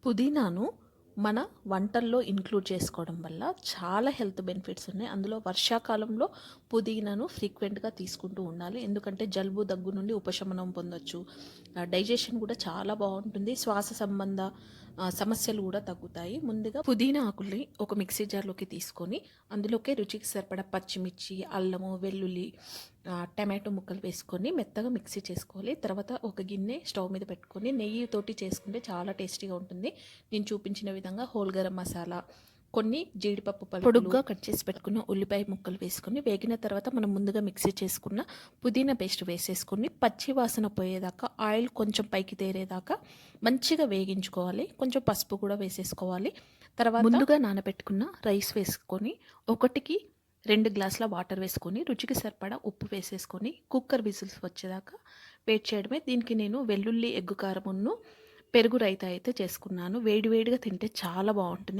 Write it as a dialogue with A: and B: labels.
A: పుదీనాను మన వంటల్లో ఇంక్లూడ్ చేసుకోవడం వల్ల చాలా హెల్త్ బెనిఫిట్స్ ఉన్నాయి. అందులో వర్షాకాలంలో పుదీనాను ఫ్రీక్వెంట్గా తీసుకుంటూ ఉండాలి. ఎందుకంటే జలుబు దగ్గు నుండి ఉపశమనం పొందొచ్చు. డైజెషన్ కూడా చాలా బాగుంటుంది. శ్వాస సంబంధ సమస్యలు కూడా తగ్గుతాయి. ముందుగా పుదీనా ఆకుల్ని ఒక మిక్సీ జార్లోకి తీసుకొని అందులోకి రుచికి సరిపడా పచ్చిమిర్చి, అల్లము, వెల్లుల్లి, టమాటో ముక్కలు వేసుకొని మెత్తగా మిక్సీ చేసుకోవాలి. తర్వాత ఒక గిన్నె స్టవ్ మీద పెట్టుకొని నెయ్యితోటి చేసుకుంటే చాలా టేస్టీగా ఉంటుంది. నేను చూపించిన విధంగా హోల్ గరం మసాలా, కొన్ని జీడిపప్పు పలుకులు, పొడుగ్గా కట్ చేసి పెట్టుకున్న ఉల్లిపాయ ముక్కలు వేసుకొని వేగిన తర్వాత మనం ముందుగా మిక్సీ చేసుకున్న పుదీనా పేస్ట్ వేసేసుకొని పచ్చి వాసన పోయేదాకా ఆయిల్ కొంచెం పైకి తేరేదాకా మంచిగా వేగించుకోవాలి. కొంచెం పసుపు కూడా వేసేసుకోవాలి. తర్వాత ముందుగా నానబెట్టుకున్న రైస్ వేసుకొని 1-2 గ్లాసుల వాటర్ వేసుకొని రుచికి సరిపడా ఉప్పు వేసేసుకొని కుక్కర్ విజిల్స్ వచ్చేదాకా వెయిట్ చేయడమే. దీనికి నేను వెల్లుల్లి ఎగ్గు కారమును పెరుగు రైతా అయితే చేసుకున్నాను. వేడివేడిగా తింటే చాలా బాగుంటుంది.